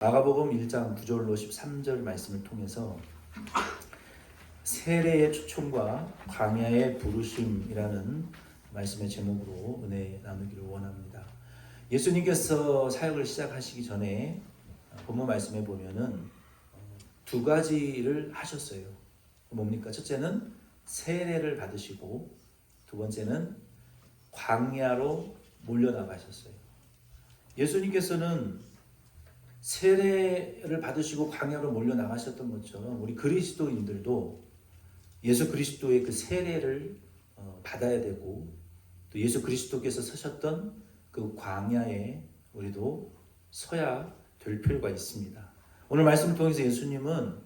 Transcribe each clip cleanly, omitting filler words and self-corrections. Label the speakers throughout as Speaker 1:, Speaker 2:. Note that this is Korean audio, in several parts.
Speaker 1: 마가복음 1장 9절로 13절 말씀을 통해서 세례의 초청과 광야의 부르심이라는 말씀의 제목으로 은혜 나누기를 원합니다. 예수님께서 사역을 시작하시기 전에 본문 말씀에 보면은 두 가지를 하셨어요. 뭡니까? 첫째는 세례를 받으시고 두 번째는 광야로 몰려나가셨어요. 예수님께서는 세례를 받으시고 광야로 몰려나가셨던 것처럼 우리 그리스도인들도 예수 그리스도의 그 세례를 받아야 되고 또 예수 그리스도께서 서셨던 그 광야에 우리도 서야 될 필요가 있습니다. 오늘 말씀을 통해서 예수님은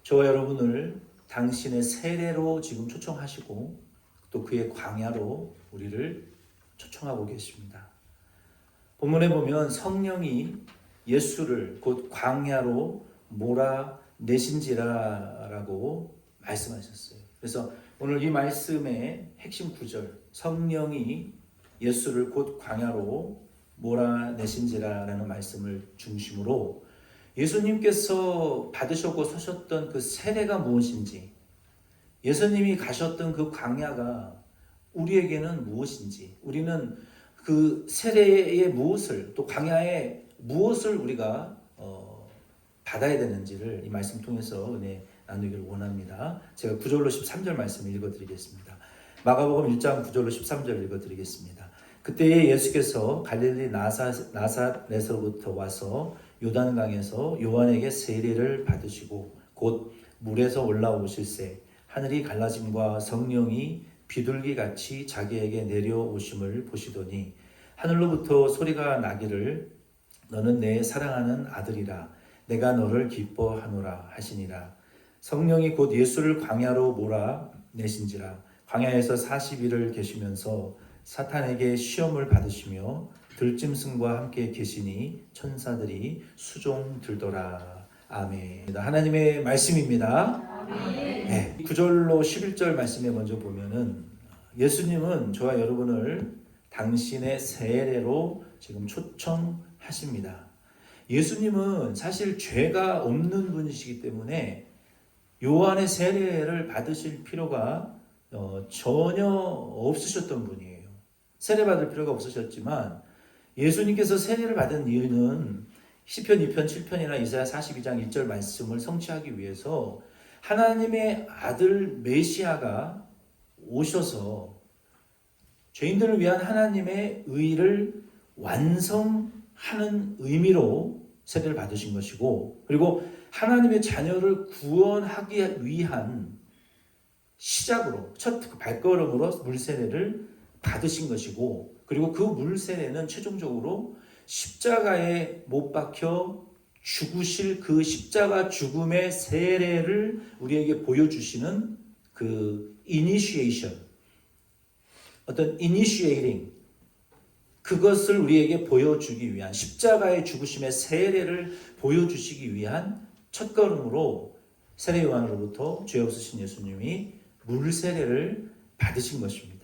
Speaker 1: 저와 여러분을 당신의 세례로 지금 초청하시고 또 그의 광야로 우리를 초청하고 계십니다. 본문에 보면 성령이 예수를 곧 광야로 몰아내신지라라고 말씀하셨어요. 그래서 오늘 이 말씀의 핵심 구절, 성령이 예수를 곧 광야로 몰아내신지라라는 말씀을 중심으로 예수님께서 받으셨고 서셨던 그 세례가 무엇인지, 예수님이 가셨던 그 광야가 우리에게는 무엇인지, 우리는 그 세례의 무엇을, 또 광야의 무엇을 우리가 받아야 되는지를 이 말씀 통해서 은혜 나누기를 원합니다. 제가 9절로 13절 말씀을 읽어드리겠습니다. 마가복음 1장 9절로 13절 읽어드리겠습니다. 그때에 예수께서 갈릴리 나사렛으로부터 와서 요단강에서 요한에게 세례를 받으시고 곧 물에서 올라오실새 하늘이 갈라짐과 성령이 비둘기같이 자기에게 내려오심을 보시더니 하늘로부터 소리가 나기를 너는 내 사랑하는 아들이라 내가 너를 기뻐하노라 하시니라. 성령이 곧 예수를 광야로 몰아내신지라. 광야에서 40일을 계시면서 사탄에게 시험을 받으시며 들짐승과 함께 계시니 천사들이 수종 들더라. 아멘. 하나님의 말씀입니다. 네, 9절로 11절 말씀에 먼저 보면은 예수님은 저와 여러분을 당신의 세례로 지금 초청하십니다. 예수님은 사실 죄가 없는 분이시기 때문에 요한의 세례를 받으실 필요가 전혀 없으셨던 분이에요. 세례 받을 필요가 없으셨지만 예수님께서 세례를 받은 이유는 시편 2편 7편이나 이사야 42장 1절 말씀을 성취하기 위해서 하나님의 아들 메시아가 오셔서 죄인들을 위한 하나님의 의를 완성하는 의미로 세례를 받으신 것이고, 그리고 하나님의 자녀를 구원하기 위한 시작으로 첫 발걸음으로 물세례를 받으신 것이고, 그리고 그 물세례는 최종적으로 십자가에 못 박혀 죽으실 그 십자가 죽음의 세례를 우리에게 보여주시는 그 이니시에이션, 어떤 이니시에이팅, 그것을 우리에게 보여주기 위한 십자가의 죽으심의 세례를 보여주시기 위한 첫걸음으로 세례 요한으로부터 죄 없으신 예수님이 물세례를 받으신 것입니다.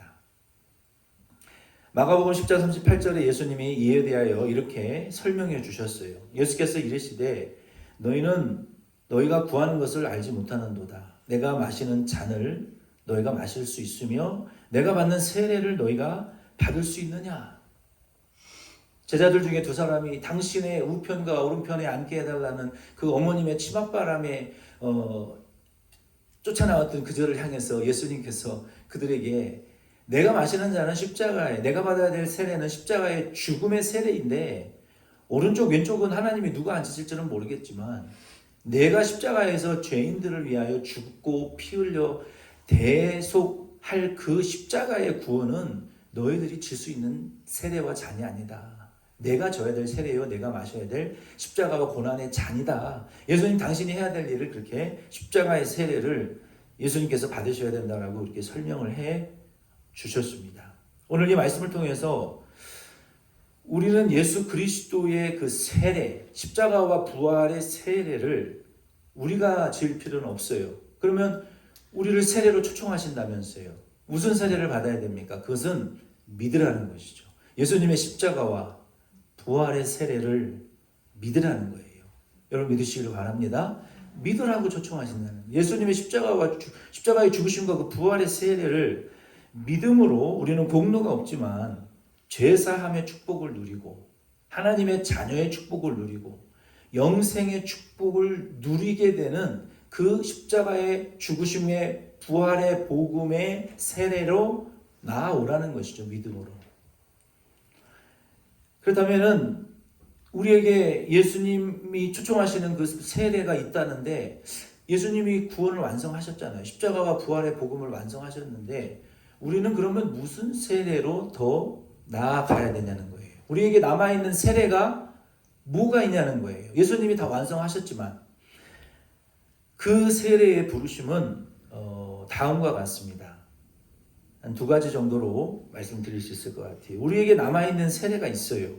Speaker 1: 마가복음 10장 38절에 예수님이 이에 대하여 이렇게 설명해 주셨어요. 예수께서 이르시되 너희는 너희가 구하는 것을 알지 못하는도다. 내가 마시는 잔을 너희가 마실 수 있으며 내가 받는 세례를 너희가 받을 수 있느냐. 제자들 중에 두 사람이 당신의 우편과 오른편에 앉게 해달라는 그 어머님의 치맛바람에 쫓아나왔던 그들을 향해서 예수님께서 그들에게 내가 마시는 잔은 십자가에, 내가 받아야 될 세례는 십자가의 죽음의 세례인데 오른쪽 왼쪽은 하나님이 누가 앉으실지는 모르겠지만 내가 십자가에서 죄인들을 위하여 죽고 피 흘려 대속할 그 십자가의 구원은 너희들이 질 수 있는 세례와 잔이 아니다. 내가 져야 될 세례요, 내가 마셔야 될 십자가와 고난의 잔이다. 예수님 당신이 해야 될 일을 그렇게 십자가의 세례를 예수님께서 받으셔야 된다라고 이렇게 설명을 해 주셨습니다. 오늘 이 말씀을 통해서 우리는 예수 그리스도의 그 세례, 십자가와 부활의 세례를 우리가 질 필요는 없어요. 그러면 우리를 세례로 초청하신다면서요. 무슨 세례를 받아야 됩니까? 그것은 믿으라는 것이죠. 예수님의 십자가와 부활의 세례를 믿으라는 거예요. 여러분 믿으시기를 바랍니다. 믿으라고 초청하신다는 예수님의 십자가의 죽으심과 그 부활의 세례를 믿음으로 우리는 공로가 없지만 죄사함의 축복을 누리고 하나님의 자녀의 축복을 누리고 영생의 축복을 누리게 되는 그 십자가의 죽으심의 부활의 복음의 세례로 나아오라는 것이죠. 믿음으로. 그렇다면은 우리에게 예수님이 초청하시는 그 세례가 있다는데 예수님이 구원을 완성하셨잖아요. 십자가와 부활의 복음을 완성하셨는데 우리는 그러면 무슨 세례로 더 나아가야 되냐는 거예요. 우리에게 남아있는 세례가 뭐가 있냐는 거예요. 예수님이 다 완성하셨지만 그 세례의 부르심은 다음과 같습니다. 한 두 가지 정도로 말씀드릴 수 있을 것 같아요. 우리에게 남아있는 세례가 있어요.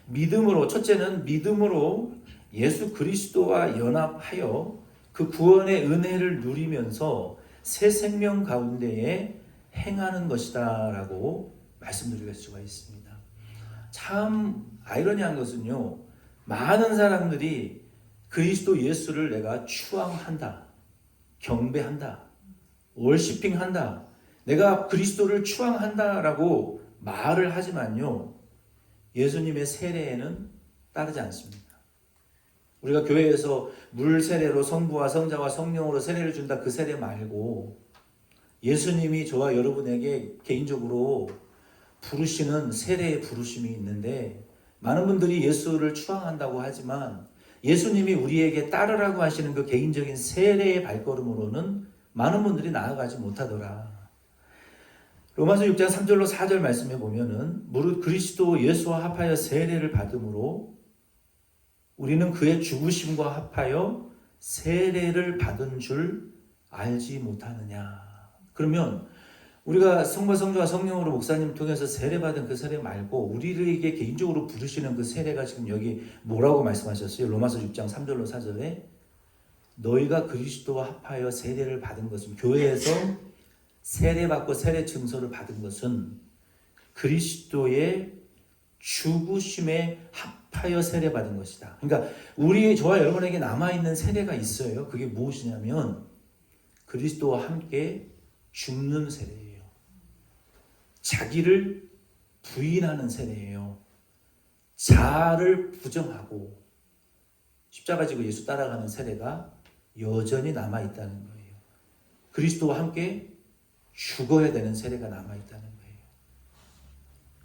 Speaker 1: 믿음으로, 첫째는 믿음으로 예수 그리스도와 연합하여 그 구원의 은혜를 누리면서 새 생명 가운데에 행하는 것이다 라고 말씀드릴 수가 있습니다. 참 아이러니한 것은요, 많은 사람들이 그리스도 예수를 내가 추앙한다, 경배한다, 월시핑한다, 내가 그리스도를 추앙한다라고 말을 하지만요, 예수님의 세례에는 따르지 않습니다. 우리가 교회에서 물 세례로 성부와 성자와 성령으로 세례를 준다, 그 세례 말고 예수님이 저와 여러분에게 개인적으로 부르시는 세례의 부르심이 있는데, 많은 분들이 예수를 추앙한다고 하지만 예수님이 우리에게 따르라고 하시는 그 개인적인 세례의 발걸음으로는 많은 분들이 나아가지 못하더라. 로마서 6장 3절로 4절 말씀해 보면은 무릇 그리스도 예수와 합하여 세례를 받음으로 우리는 그의 죽으심과 합하여 세례를 받은 줄 알지 못하느냐. 그러면 우리가 성부 성자와 성령으로 목사님 통해서 세례받은 그 세례 말고 우리에게 개인적으로 부르시는 그 세례가 지금 여기 뭐라고 말씀하셨어요? 로마서 6장 3절로 4절에 너희가 그리스도와 합하여 세례를 받은 것은, 교회에서 세례받고 세례 증서를 받은 것은 그리스도의 죽으심에 합하여 세례받은 것이다. 그러니까 저와 여러분에게 남아있는 세례가 있어요. 그게 무엇이냐면 그리스도와 함께 죽는 세례예요. 자기를 부인하는 세례예요. 자아를 부정하고 십자가 지고 예수 따라가는 세례가 여전히 남아있다는 거예요. 그리스도와 함께 죽어야 되는 세례가 남아있다는 거예요.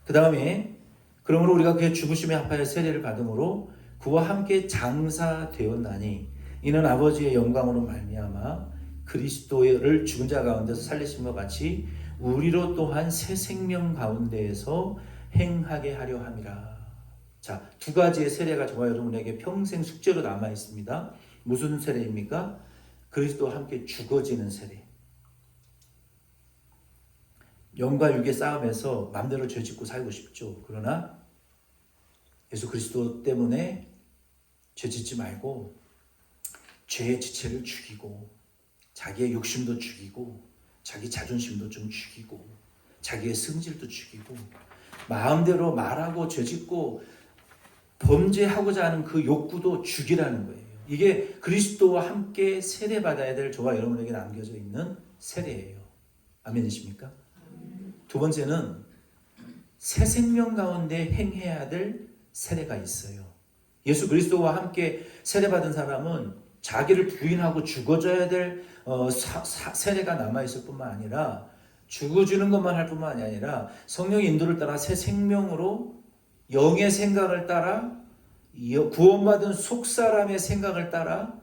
Speaker 1: 그 다음에 그러므로 우리가 그의 죽으심에 합하여 세례를 받음으로 그와 함께 장사되었나니 이는 아버지의 영광으로 말미암아 그리스도를 죽은 자 가운데서 살리심과 같이 우리로 또한 새 생명 가운데에서 행하게 하려 함이라. 자, 두 가지의 세례가 저와 여러분에게 평생 숙제로 남아 있습니다. 무슨 세례입니까? 그리스도와 함께 죽어지는 세례. 영과 육의 싸움에서 마음대로 죄 짓고 살고 싶죠. 그러나 예수 그리스도 때문에 죄 짓지 말고 죄의 지체를 죽이고 자기의 욕심도 죽이고 자기 자존심도 좀 죽이고 자기의 승질도 죽이고 마음대로 말하고 죄 짓고 범죄하고자 하는 그 욕구도 죽이라는 거예요. 이게 그리스도와 함께 세례받아야 될 저와 여러분에게 남겨져 있는 세례예요. 아멘이십니까? 두 번째는 새 생명 가운데 행해야 될 세례가 있어요. 예수 그리스도와 함께 세례받은 사람은 자기를 부인하고 죽어져야 될 세례가 남아있을 뿐만 아니라 죽어주는 것만 할 뿐만 아니라 성령의 인도를 따라 새 생명으로 영의 생각을 따라 구원받은 속사람의 생각을 따라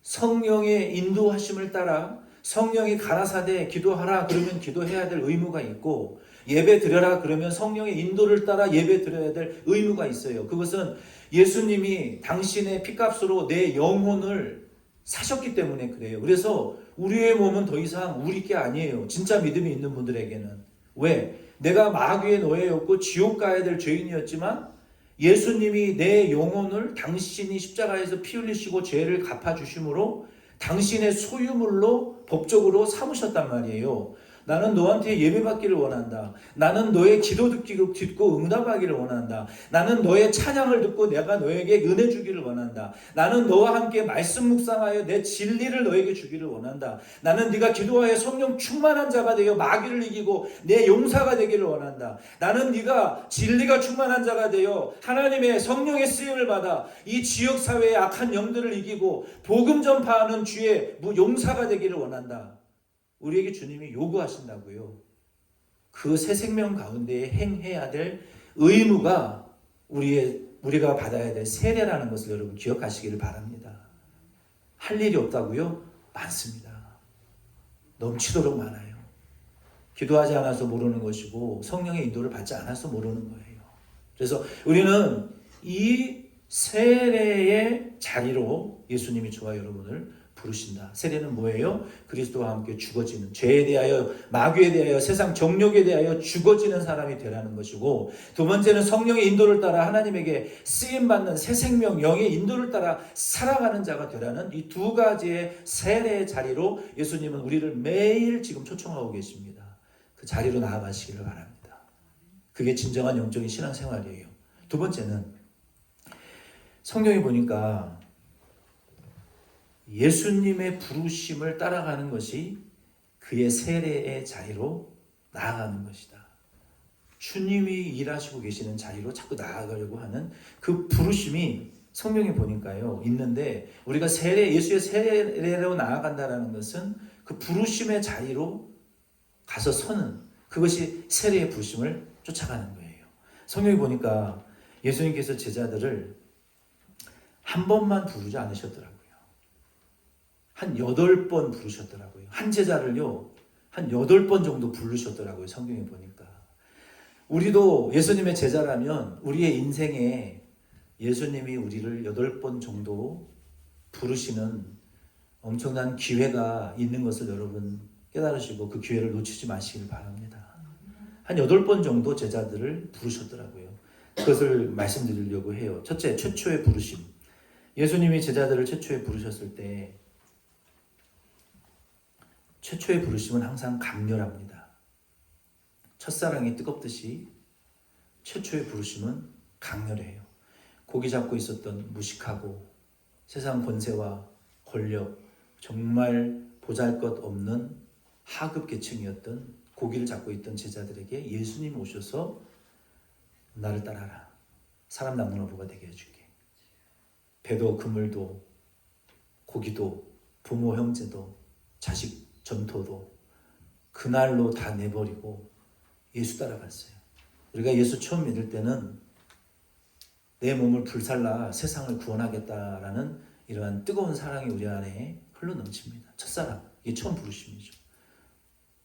Speaker 1: 성령의 인도하심을 따라 성령이 가라사대 기도하라 그러면 기도해야 될 의무가 있고 예배 드려라 그러면 성령의 인도를 따라 예배 드려야 될 의무가 있어요. 그것은 예수님이 당신의 피값으로 내 영혼을 사셨기 때문에 그래요. 그래서 우리의 몸은 더 이상 우리 게 아니에요. 진짜 믿음이 있는 분들에게는. 왜? 내가 마귀의 노예였고 지옥 가야 될 죄인이었지만 예수님이 내 영혼을 당신이 십자가에서 피 흘리시고 죄를 갚아주심으로 당신의 소유물로 법적으로 삼으셨단 말이에요. 나는 너한테 예배받기를 원한다. 나는 너의 기도 듣고 응답하기를 원한다. 나는 너의 찬양을 듣고 내가 너에게 은혜 주기를 원한다. 나는 너와 함께 말씀 묵상하여 내 진리를 너에게 주기를 원한다. 나는 네가 기도하여 성령 충만한 자가 되어 마귀를 이기고 내 용사가 되기를 원한다. 나는 네가 진리가 충만한 자가 되어 하나님의 성령의 쓰임을 받아 이 지역 사회의 악한 영들을 이기고 복음 전파하는 주의 용사가 되기를 원한다. 우리에게 주님이 요구하신다고요. 그 새 생명 가운데 행해야 될 의무가 우리가 받아야 될 세례라는 것을 여러분 기억하시기를 바랍니다. 할 일이 없다고요? 많습니다. 넘치도록 많아요. 기도하지 않아서 모르는 것이고 성령의 인도를 받지 않아서 모르는 거예요. 그래서 우리는 이 세례의 자리로 예수님이 저와 여러분을 부르신다. 세례는 뭐예요? 그리스도와 함께 죽어지는, 죄에 대하여, 마귀에 대하여, 세상 정욕에 대하여 죽어지는 사람이 되라는 것이고, 두 번째는 성령의 인도를 따라 하나님에게 쓰임받는 새 생명, 영의 인도를 따라 살아가는 자가 되라는 이 두 가지의 세례의 자리로 예수님은 우리를 매일 지금 초청하고 계십니다. 그 자리로 나아가시기를 바랍니다. 그게 진정한 영적인 신앙생활이에요. 두 번째는 성경에 보니까 예수님의 부르심을 따라가는 것이 그의 세례의 자리로 나아가는 것이다. 주님이 일하시고 계시는 자리로 자꾸 나아가려고 하는 그 부르심이 성경에 보니까요 있는데, 우리가 예수의 세례로 나아간다라는 것은 그 부르심의 자리로 가서 서는, 그것이 세례의 부르심을 쫓아가는 거예요. 성경에 보니까 예수님께서 제자들을 한 번만 부르지 않으셨더라고요. 한 8번 부르셨더라고요. 한 제자를요, 한 8번 정도 부르셨더라고요. 성경에 보니까. 우리도 예수님의 제자라면 우리의 인생에 예수님이 우리를 8번 정도 부르시는 엄청난 기회가 있는 것을 여러분 깨달으시고 그 기회를 놓치지 마시길 바랍니다. 한 8번 정도 제자들을 부르셨더라고요. 그것을 말씀드리려고 해요. 첫째, 최초의 부르심. 예수님이 제자들을 최초에 부르셨을 때 최초의 부르심은 항상 강렬합니다. 첫사랑이 뜨겁듯이 최초의 부르심은 강렬해요. 고기 잡고 있었던 무식하고 세상 권세와 권력, 정말 보잘것없는 하급 계층이었던 고기를 잡고 있던 제자들에게 예수님이 오셔서 나를 따라라. 사람 낚는 어부가 되게 해줄게. 배도 그물도 고기도 부모 형제도 자식 전토도 그날로 다 내버리고 예수 따라갔어요. 우리가 예수 처음 믿을 때는 내 몸을 불살라 세상을 구원하겠다라는 이러한 뜨거운 사랑이 우리 안에 흘러넘칩니다. 첫사랑, 이게 처음 부르심이죠.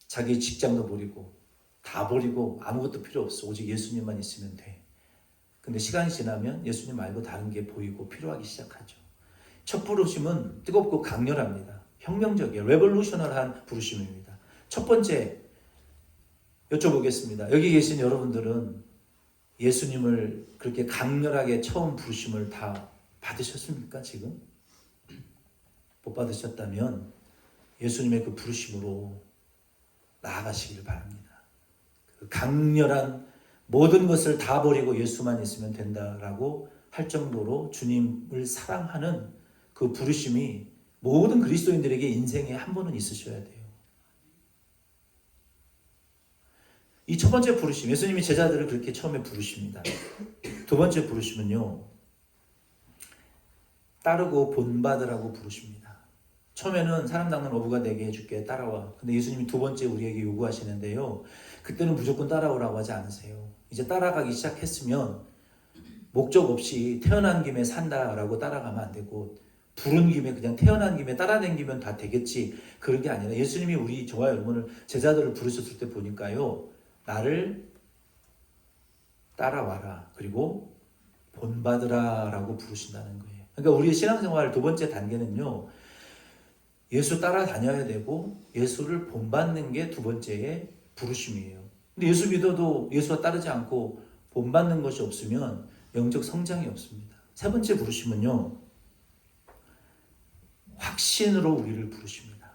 Speaker 1: 자기 직장도 버리고 다 버리고 아무것도 필요 없어. 오직 예수님만 있으면 돼. 근데 시간이 지나면 예수님 말고 다른 게 보이고 필요하기 시작하죠. 첫 부르심은 뜨겁고 강렬합니다. 혁명적이에요. 레볼루셔널한 부르심입니다. 첫 번째 여쭤보겠습니다. 여기 계신 여러분들은 예수님을 그렇게 강렬하게 처음 부르심을 다 받으셨습니까? 지금? 못 받으셨다면 예수님의 그 부르심으로 나아가시기를 바랍니다. 그 강렬한 모든 것을 다 버리고 예수만 있으면 된다라고 할 정도로 주님을 사랑하는 그 부르심이 모든 그리스도인들에게 인생에 한 번은 있으셔야 돼요. 이 첫 번째 부르심, 예수님이 제자들을 그렇게 처음에 부르십니다. 두 번째 부르심은요, 따르고 본받으라고 부르십니다. 처음에는 사람 낚는 어부가 되게 해줄게, 따라와. 근데 예수님이 두 번째 우리에게 요구하시는데요, 그때는 무조건 따라오라고 하지 않으세요. 이제 따라가기 시작했으면 목적 없이 태어난 김에 산다라고 따라가면 안 되고, 부른 김에 그냥 태어난 김에 따라다니면 다 되겠지, 그런 게 아니라 예수님이 저와 여러분을 제자들을 부르셨을 때 보니까요, 나를 따라와라, 그리고 본받으라 라고 부르신다는 거예요. 그러니까 우리의 신앙생활 두 번째 단계는요, 예수 따라다녀야 되고 예수를 본받는 게 두 번째의 부르심이에요. 근데 예수 믿어도 예수와 따르지 않고 본받는 것이 없으면 영적 성장이 없습니다. 세 번째 부르심은요, 확신으로 우리를 부르십니다.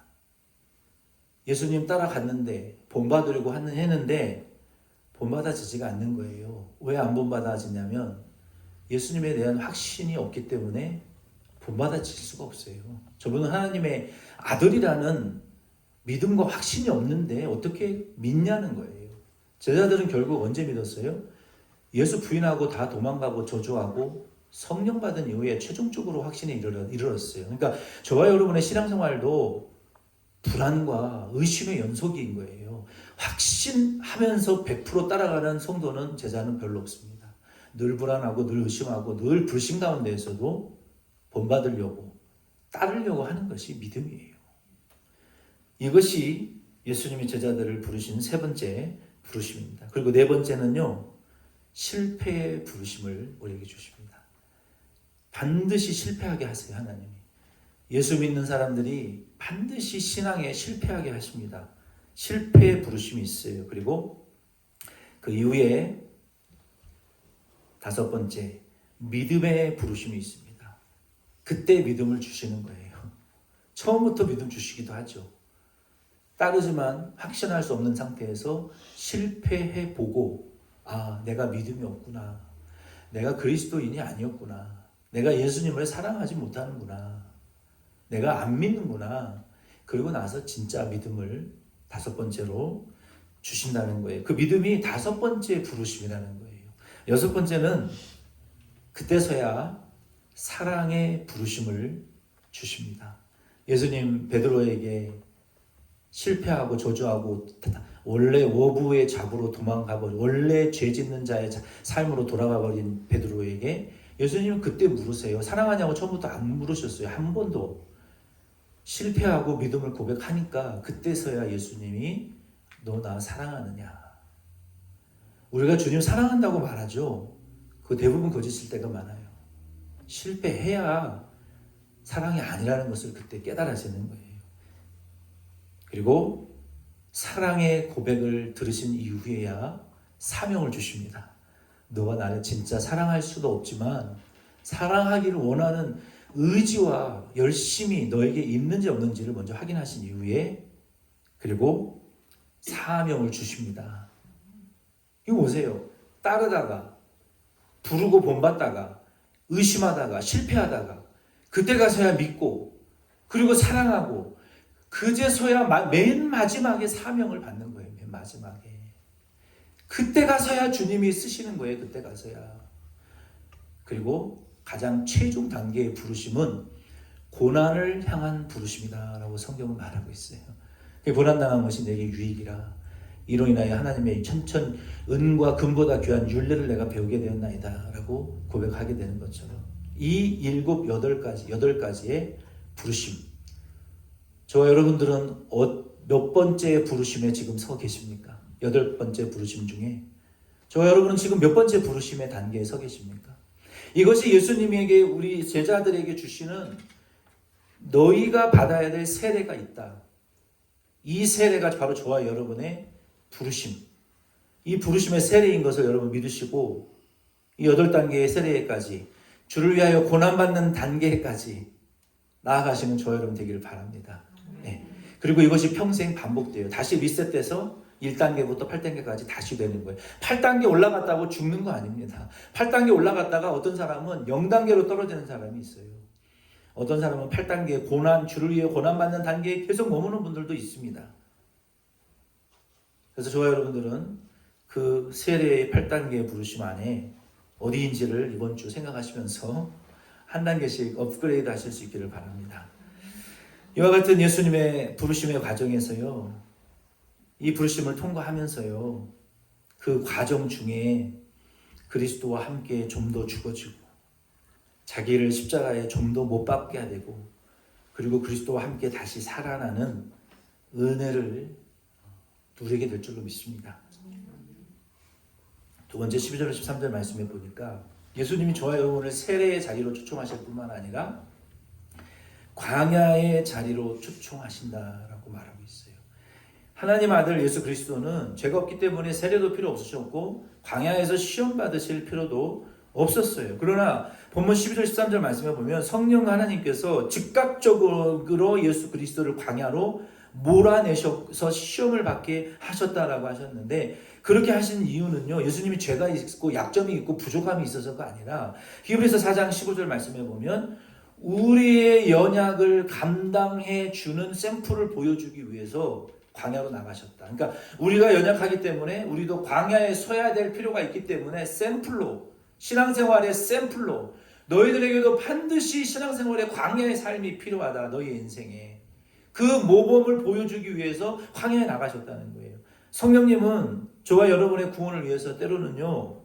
Speaker 1: 예수님 따라갔는데 본받으려고 했는데 본받아지지가 않는 거예요. 왜 안 본받아지냐면 예수님에 대한 확신이 없기 때문에 본받아질 수가 없어요. 저분은 하나님의 아들이라는 믿음과 확신이 없는데 어떻게 믿냐는 거예요. 제자들은 결국 언제 믿었어요? 예수 부인하고 다 도망가고 저주하고 성령 받은 이후에 최종적으로 확신에 이르렀어요. 그러니까 저와 여러분의 신앙생활도 불안과 의심의 연속인 거예요. 확신하면서 100% 따라가는 성도는 제자는 별로 없습니다. 늘 불안하고 늘 의심하고 늘 불신 가운데에서도 본받으려고 따르려고 하는 것이 믿음이에요. 이것이 예수님이 제자들을 부르신 세 번째 부르심입니다. 그리고 네 번째는요, 실패의 부르심을 우리에게 주십니다. 반드시 실패하게 하세요, 하나님이. 예수 믿는 사람들이 반드시 신앙에 실패하게 하십니다. 실패의 부르심이 있어요. 그리고 그 이후에 다섯 번째, 믿음의 부르심이 있습니다. 그때 믿음을 주시는 거예요. 처음부터 믿음 주시기도 하죠. 따르지만 확신할 수 없는 상태에서 실패해 보고, 아, 내가 믿음이 없구나. 내가 그리스도인이 아니었구나. 내가 예수님을 사랑하지 못하는구나. 내가 안 믿는구나. 그리고 나서 진짜 믿음을 다섯 번째로 주신다는 거예요. 그 믿음이 다섯 번째 부르심이라는 거예요. 여섯 번째는 그때서야 사랑의 부르심을 주십니다. 예수님 베드로에게 실패하고 저주하고 원래 어부의 잡으로 도망가버린, 원래 죄 짓는 자의 삶으로 돌아가버린 베드로에게 예수님은 그때 물으세요. 사랑하냐고 처음부터 안 물으셨어요. 한 번도. 실패하고 믿음을 고백하니까 그때서야 예수님이 너 나 사랑하느냐. 우리가 주님 사랑한다고 말하죠. 그 대부분 거짓일 때가 많아요. 실패해야 사랑이 아니라는 것을 그때 깨달아지는 거예요. 그리고 사랑의 고백을 들으신 이후에야 사명을 주십니다. 너와 나를 진짜 사랑할 수도 없지만 사랑하기를 원하는 의지와 열심이 너에게 있는지 없는지를 먼저 확인하신 이후에 그리고 사명을 주십니다. 이거 보세요. 따르다가 부르고 본받다가 의심하다가 실패하다가 그때 가서야 믿고 그리고 사랑하고 그제서야 맨 마지막에 사명을 받는 거예요. 맨 마지막에. 그때 가서야 주님이 쓰시는 거예요. 그때 가서야. 그리고 가장 최종 단계의 부르심은 고난을 향한 부르심이다 라고 성경은 말하고 있어요. 고난당한 것이 내게 유익이라. 이로 인하여 하나님의 천천 은과 금보다 귀한 율례를 내가 배우게 되었나이다 라고 고백하게 되는 것처럼 이 여덟 가지의 부르심. 저와 여러분들은 몇 번째 부르심에 지금 서 계십니까? 여덟 번째 부르심 중에 저와 여러분은 지금 몇 번째 부르심의 단계에 서 계십니까? 이것이 예수님에게 우리 제자들에게 주시는 너희가 받아야 될 세례가 있다. 이 세례가 바로 저와 여러분의 부르심. 이 부르심의 세례인 것을 여러분 믿으시고 이 8단계의 세례까지 주를 위하여 고난받는 단계까지 나아가시는 저와 여러분 되기를 바랍니다. 네. 그리고 이것이 평생 반복돼요. 다시 리셋돼서 1단계부터 8단계까지 다시 되는 거예요. 8단계 올라갔다고 죽는 거 아닙니다. 8단계 올라갔다가 어떤 사람은 0단계로 떨어지는 사람이 있어요. 어떤 사람은 8단계 주를 위해 고난받는 단계에 계속 머무는 분들도 있습니다. 그래서 저와 여러분들은 그 세례의 8단계의 부르심 안에 어디인지를 이번 주 생각하시면서 한 단계씩 업그레이드 하실 수 있기를 바랍니다. 이와 같은 예수님의 부르심의 과정에서요. 이 부르심을 통과하면서요. 그 과정 중에 그리스도와 함께 좀 더 죽어지고 자기를 십자가에 좀 더 못 박게 되고 그리고 그리스도와 함께 다시 살아나는 은혜를 누리게 될 줄로 믿습니다. 두 번째 12절 13절 말씀해 보니까 예수님이 저와 여러분을 세례의 자리로 초청하실 뿐만 아니라 광야의 자리로 초청하신다라고 말하고 있어요. 하나님 아들 예수 그리스도는 죄가 없기 때문에 세례도 필요 없으셨고 광야에서 시험 받으실 필요도 없었어요. 그러나 본문 12절 13절 말씀해 보면 성령 하나님께서 즉각적으로 예수 그리스도를 광야로 몰아내셔서 시험을 받게 하셨다라고 하셨는데, 그렇게 하신 이유는요, 예수님이 죄가 있고 약점이 있고 부족함이 있어서가 아니라, 히브리서 4장 15절 말씀해 보면 우리의 연약을 감당해 주는 샘플을 보여주기 위해서 광야로 나가셨다. 그러니까 우리가 연약하기 때문에 우리도 광야에 서야 될 필요가 있기 때문에 샘플로, 신앙생활의 샘플로, 너희들에게도 반드시 신앙생활의 광야의 삶이 필요하다. 너희 인생에 그 모범을 보여주기 위해서 광야에 나가셨다는 거예요. 성령님은 저와 여러분의 구원을 위해서 때로는요,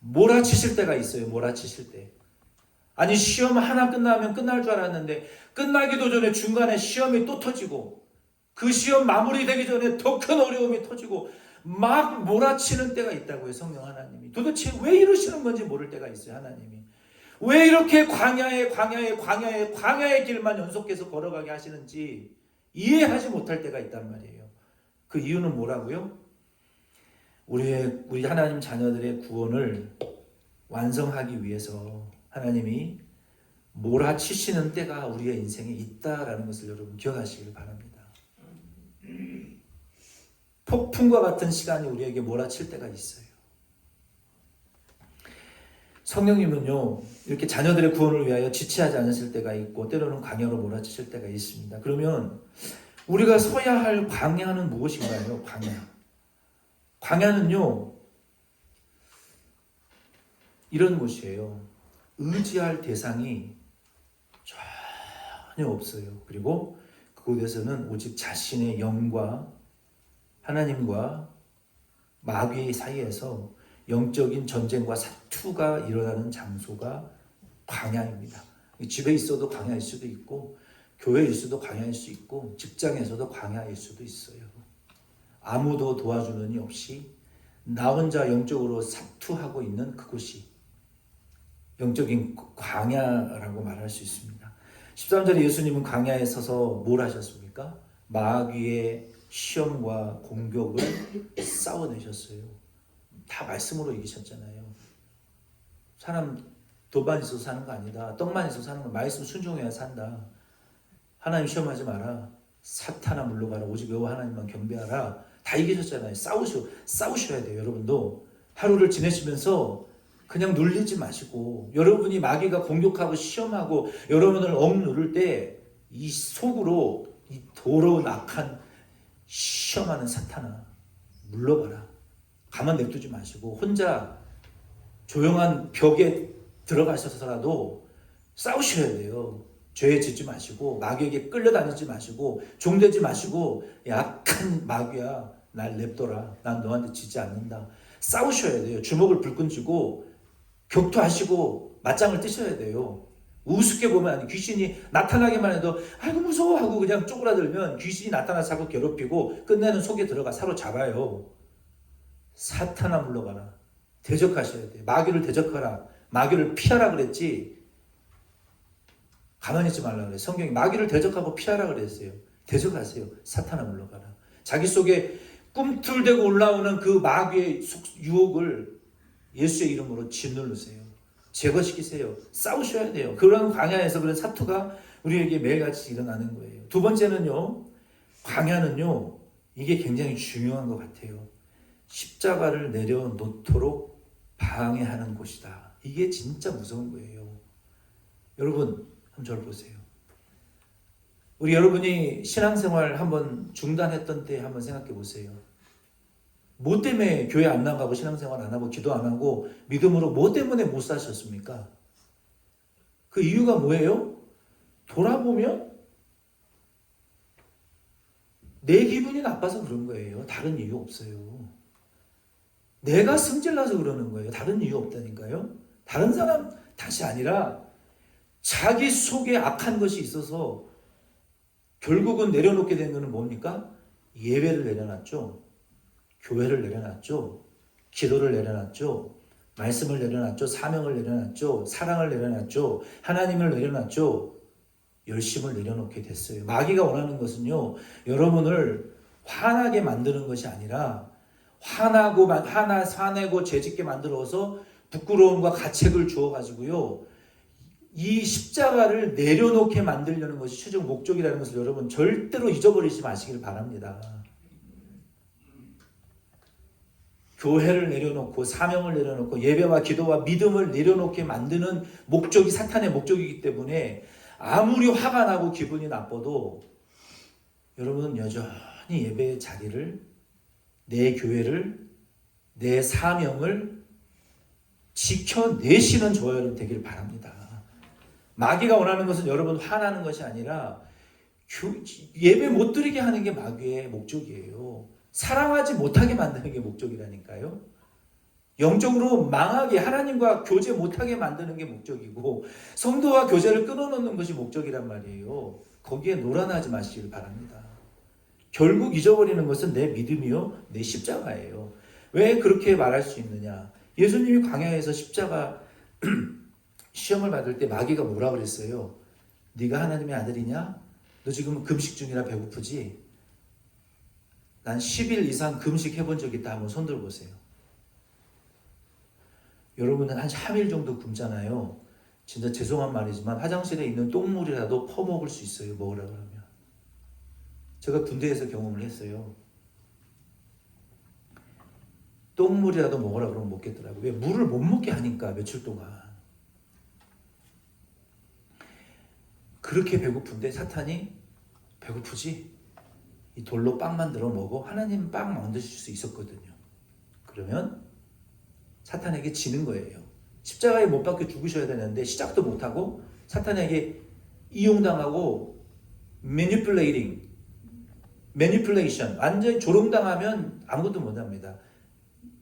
Speaker 1: 몰아치실 때가 있어요. 몰아치실 때. 아니, 시험 하나 끝나면 끝날 줄 알았는데 끝나기도 전에 중간에 시험이 또 터지고, 그 시험 마무리되기 전에 더 큰 어려움이 터지고 막 몰아치는 때가 있다고요. 성령 하나님이 도대체 왜 이러시는 건지 모를 때가 있어요. 하나님이 왜 이렇게 광야의 길만 연속해서 걸어가게 하시는지 이해하지 못할 때가 있단 말이에요. 그 이유는 뭐라고요? 우리 하나님 자녀들의 구원을 완성하기 위해서 하나님이 몰아치시는 때가 우리의 인생에 있다라는 것을 여러분 기억하시길 바랍니다. 폭풍과 같은 시간이 우리에게 몰아칠 때가 있어요. 성령님은요, 이렇게 자녀들의 구원을 위하여 지체하지 않으실 때가 있고 때로는 광야로 몰아치실 때가 있습니다. 그러면 우리가 서야 할 광야는 무엇인가요? 광야는요, 이런 곳이에요. 의지할 대상이 전혀 없어요. 그리고 그곳에서는 오직 자신의 영과 하나님과 마귀 사이에서 영적인 전쟁과 사투가 일어나는 장소가 광야입니다. 집에 있어도 광야일 수도 있고, 교회일 수도 광야일 수 있고, 직장에서도 광야일 수도 있어요. 아무도 도와주는 이 없이 나 혼자 영적으로 사투하고 있는 그곳이 영적인 광야라고 말할 수 있습니다. 13절에 예수님은 광야에 서서 뭘 하셨습니까? 마귀의 시험과 공격을 싸워내셨어요. 다 말씀으로 이기셨잖아요. 사람 돈만 있어서 사는 거 아니다. 떡만 있어서 사는 거, 말씀 순종해야 산다. 하나님 시험하지 마라. 사탄아 물러가라. 오직 여호와 하나님만 경배하라. 다 이기셨잖아요. 싸우셔야 돼요. 여러분도 하루를 지내시면서 그냥 눌리지 마시고, 여러분이 마귀가 공격하고 시험하고 여러분을 억누를 때 이 속으로 이 더러운 악한 시험하는 사탄아 물러가라. 가만 냅두지 마시고 혼자 조용한 벽에 들어가셔서라도 싸우셔야 돼요. 죄에 짓지 마시고, 마귀에게 끌려다니지 마시고, 종되지 마시고, 약한 마귀야 날 냅둬라. 난 너한테 지지 않는다. 싸우셔야 돼요. 주먹을 불끈 쥐고 격투하시고 맞짱을 뜨셔야 돼요. 우습게 보면 아니, 귀신이 나타나기만 해도 아이고 무서워 하고 그냥 쪼그라들면 귀신이 나타나서 자꾸 괴롭히고 끝내는 속에 들어가 사로잡아요. 사탄아 물러가라. 대적하셔야 돼요. 마귀를 대적하라. 마귀를 피하라 그랬지 가만히 있지 말라 그래요. 성경이 마귀를 대적하고 피하라 그랬어요. 대적하세요. 사탄아 물러가라. 자기 속에 꿈틀대고 올라오는 그 마귀의 유혹을 예수의 이름으로 짓누르세요. 제거시키세요. 싸우셔야 돼요. 그런 광야에서 그런 사투가 우리에게 매일같이 일어나는 거예요. 두 번째는요, 광야는요, 이게 굉장히 중요한 것 같아요. 십자가를 내려놓도록 방해하는 곳이다. 이게 진짜 무서운 거예요. 여러분, 한번 저를 보세요. 우리 여러분이 신앙생활 한번 중단했던 때 한번 생각해 보세요. 뭐 때문에 교회 안 나가고 신앙생활 안 하고 기도 안 하고 믿음으로 뭐 때문에 못 사셨습니까? 그 이유가 뭐예요? 돌아보면 내 기분이 나빠서 그런 거예요. 다른 이유 없어요. 내가 승질나서 그러는 거예요. 다른 이유 없다니까요. 다른 사람 탓이 아니라 자기 속에 악한 것이 있어서 결국은 내려놓게 된 것은 뭡니까? 예배를 내려놨죠. 교회를 내려놨죠. 기도를 내려놨죠. 말씀을 내려놨죠. 사명을 내려놨죠. 사랑을 내려놨죠. 하나님을 내려놨죠. 열심을 내려놓게 됐어요. 마귀가 원하는 것은요, 여러분을 화나게 만드는 것이 아니라 화내고 죄짓게 만들어서 부끄러움과 가책을 주어가지고요, 이 십자가를 내려놓게 만들려는 것이 최종 목적이라는 것을 여러분 절대로 잊어버리지 마시길 바랍니다. 교회를 내려놓고 사명을 내려놓고 예배와 기도와 믿음을 내려놓게 만드는 목적이 사탄의 목적이기 때문에 아무리 화가 나고 기분이 나빠도 여러분 여전히 예배의 자리를, 내 교회를, 내 사명을 지켜내시는 저와 여러분 되기를 바랍니다. 마귀가 원하는 것은 여러분 화나는 것이 아니라 예배 못 드리게 하는 게 마귀의 목적이에요. 사랑하지 못하게 만드는 게 목적이라니까요. 영적으로 망하게, 하나님과 교제 못하게 만드는 게 목적이고 성도와 교제를 끊어놓는 것이 목적이란 말이에요. 거기에 놀아나지 마시길 바랍니다. 결국 잊어버리는 것은 내 믿음이요, 내 십자가예요. 왜 그렇게 말할 수 있느냐? 예수님이 광야에서 십자가 시험을 받을 때 마귀가 뭐라 그랬어요? 네가 하나님의 아들이냐? 너 지금 금식 중이라 배고프지? 난 10일 이상 금식해본 적 있다. 한번 손 들어보세요. 여러분은 한 3일 정도 굶잖아요. 진짜 죄송한 말이지만 화장실에 있는 똥물이라도 퍼먹을 수 있어요. 먹으라 그러면. 제가 군대에서 경험을 했어요. 똥물이라도 먹으라 그러면 먹겠더라고요. 왜? 물을 못 먹게 하니까 며칠 동안. 그렇게 배고픈데 사탄이 배고프지? 이 돌로 빵 만들어 먹어. 하나님 빵 만드실 수 있었거든요. 그러면 사탄에게 지는 거예요. 십자가에 못 박혀 죽으셔야 되는데 시작도 못하고 사탄에게 이용당하고 manipulation, 완전히 조롱당하면 아무것도 못합니다.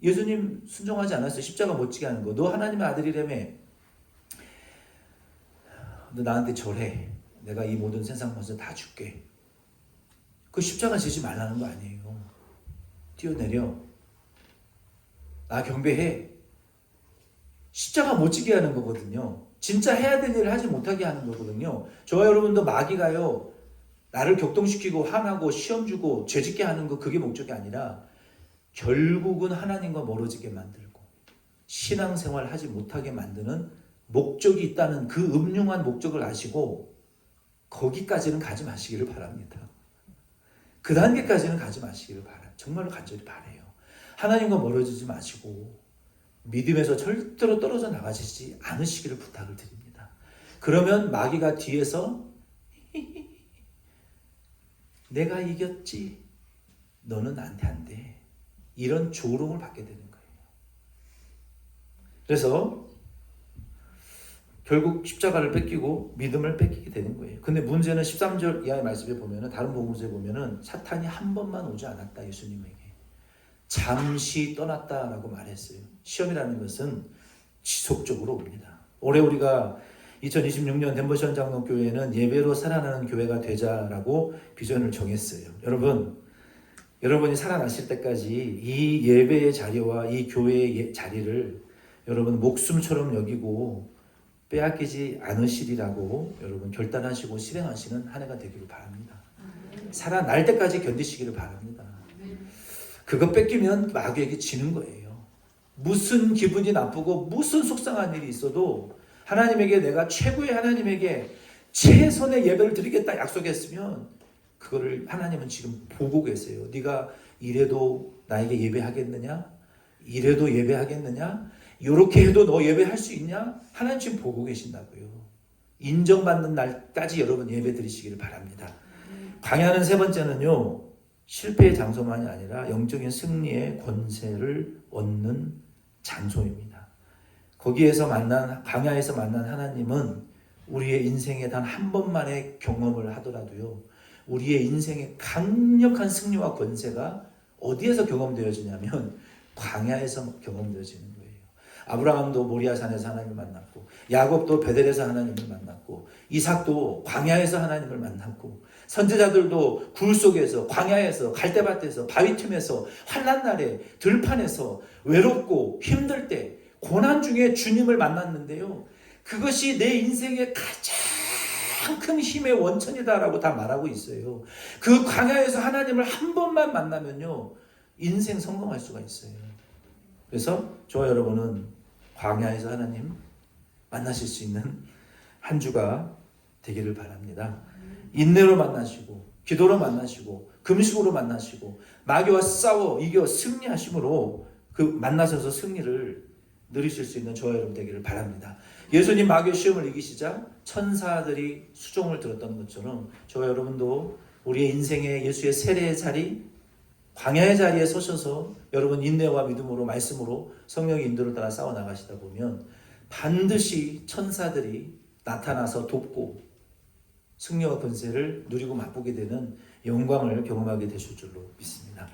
Speaker 1: 예수님 순종하지 않았어요. 십자가 못 지게 하는 거. 너 하나님의 아들이라며. 너 나한테 절해. 내가 이 모든 세상 것을 다 줄게. 그 십자가 지지 말라는 거 아니에요. 뛰어내려. 나 경배해. 십자가 못 지게 하는 거거든요. 진짜 해야 될 일을 하지 못하게 하는 거거든요. 저와 여러분도 마귀가요, 나를 격동시키고 화나고 시험 주고 죄짓게 하는 거, 그게 목적이 아니라 결국은 하나님과 멀어지게 만들고 신앙생활 하지 못하게 만드는 목적이 있다는 그 음흉한 목적을 아시고 거기까지는 가지 마시기를 바랍니다. 그 단계까지는 가지 마시기를 바라요. 정말로 간절히 바라요. 하나님과 멀어지지 마시고 믿음에서 절대로 떨어져 나가시지 않으시기를 부탁을 드립니다. 그러면 마귀가 뒤에서 내가 이겼지, 너는 나한테 안 돼, 이런 조롱을 받게 되는 거예요. 그래서 결국 십자가를 뺏기고 믿음을 뺏기게 되는 거예요. 근데 문제는 13절 이하의 말씀에 보면은, 다른 복음서에 보면은 사탄이 한 번만 오지 않았다, 예수님에게. 잠시 떠났다라고 말했어요. 시험이라는 것은 지속적으로 옵니다. 올해 우리가 2026년 덴버시원 장로교회는 예배로 살아나는 교회가 되자라고 비전을 정했어요. 여러분이 살아나실 때까지 이 예배의 자리와 이 교회의 자리를 여러분 목숨처럼 여기고 빼앗기지 않으시리라고 여러분 결단하시고 실행하시는 한 해가 되기를 바랍니다. 살아날 때까지 견디시기를 바랍니다. 그거 뺏기면 마귀에게 지는 거예요. 무슨 기분이 나쁘고 무슨 속상한 일이 있어도 하나님에게, 내가 최고의 하나님에게 최선의 예배를 드리겠다 약속했으면 그거를 하나님은 지금 보고 계세요. 네가 이래도 나에게 예배하겠느냐? 이래도 예배하겠느냐? 이렇게 해도 너 예배할 수 있냐? 하나님 지금 보고 계신다고요. 인정받는 날까지 여러분 예배 드리시기를 바랍니다. 광야는 세 번째는요, 실패의 장소만이 아니라 영적인 승리의 권세를 얻는 장소입니다. 거기에서 광야에서 만난 하나님은 우리의 인생에 단 한 번만의 경험을 하더라도요, 우리의 인생의 강력한 승리와 권세가 어디에서 경험되어지냐면 광야에서 경험되어지는 거예요. 아브라함도 모리아산에서 하나님을 만났고, 야곱도 베델에서 하나님을 만났고, 이삭도 광야에서 하나님을 만났고, 선지자들도 굴 속에서, 광야에서, 갈대밭에서, 바위 틈에서, 환난 날에, 들판에서, 외롭고 힘들 때, 고난 중에 주님을 만났는데요, 그것이 내 인생의 가장 큰 힘의 원천이다라고 다 말하고 있어요. 그 광야에서 하나님을 한 번만 만나면요, 인생 성공할 수가 있어요. 그래서 저와 여러분은 광야에서 하나님 만나실 수 있는 한 주가 되기를 바랍니다. 인내로 만나시고 기도로 만나시고 금식으로 만나시고 마귀와 싸워 이겨 승리하심으로 그 만나셔서 승리를 누리실 수 있는 저와 여러분 되기를 바랍니다. 예수님 마귀의 시험을 이기시자 천사들이 수종을 들었던 것처럼 저와 여러분도 우리의 인생의 예수의 세례의 자리, 광야의 자리에 서셔서 여러분 인내와 믿음으로 말씀으로 성령의 인도를 따라 싸워 나가시다 보면 반드시 천사들이 나타나서 돕고 승리와 권세를 누리고 맛보게 되는 영광을 경험하게 되실 줄로 믿습니다.